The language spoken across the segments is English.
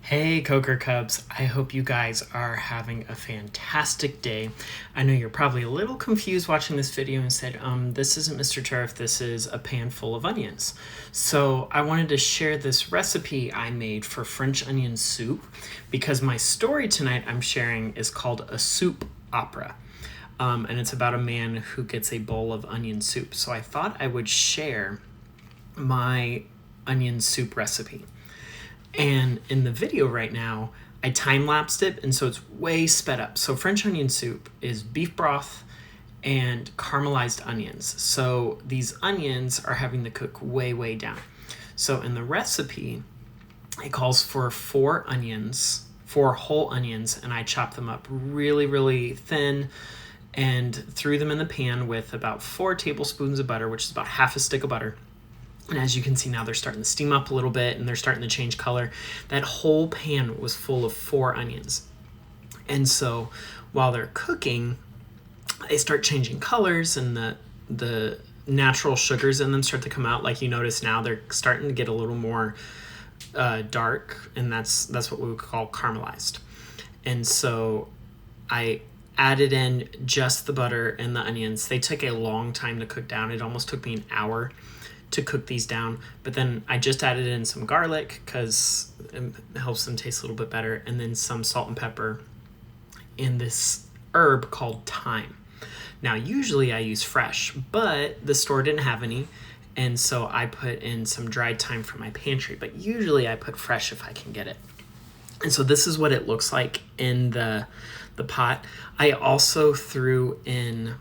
Hey Coker Cubs, I hope you guys are having a fantastic day. I know you're probably a little confused watching this video and said, this isn't Mr. Turriff, this is a pan full of onions. So I wanted to share this recipe I made for French onion soup because my story tonight I'm sharing is called A Soup Opera. And it's about a man who gets a bowl of onion soup. So I thought I would share my onion soup recipe. And in the video right now, I time-lapsed it, and so it's way sped up. So French onion soup is beef broth and caramelized onions. So these onions are having to cook way, way down. So in the recipe, it calls for four whole onions, and I chop them up really, really thin and threw them in the pan with about 4 tablespoons of butter, which is about half a stick of butter. And as you can see now, they're starting to steam up a little bit and they're starting to change color. That whole pan was full of 4 onions. And so while they're cooking, they start changing colors and the natural sugars in them start to come out. Like you notice now, they're starting to get a little more dark, and that's what we would call caramelized. And so I added in just the butter and the onions. They took a long time to cook down. It almost took me an hour to cook these down, but then I just added in some garlic because it helps them taste a little bit better, and then some salt and pepper and this herb called thyme. Now usually I use fresh, but the store didn't have any, and so I put in some dried thyme from my pantry, but usually I put fresh if I can get it. And so this is what it looks like in the pot. I also threw in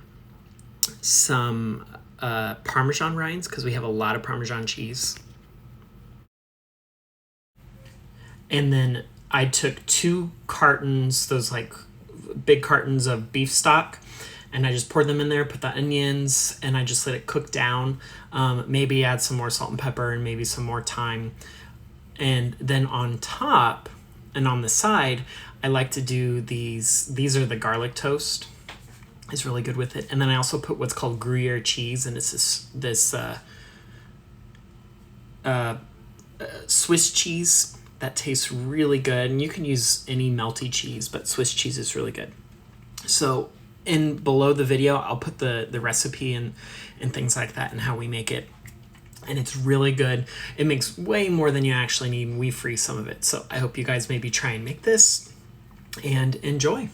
some Parmesan rinds because we have a lot of Parmesan cheese. And then I took 2 cartons, those like big cartons of beef stock, and I just poured them in there, put the onions, and I just let it cook down. Maybe add some more salt and pepper and maybe some more thyme. And then on top and on the side, I like to do these are the garlic toast. Is really good with it. And then I also put what's called Gruyere cheese, and it's this Swiss cheese that tastes really good. And you can use any melty cheese, but Swiss cheese is really good. So below the video, I'll put the recipe and things like that and how we make it. And it's really good. It makes way more than you actually need, and we freeze some of it. So I hope you guys maybe try and make this and enjoy.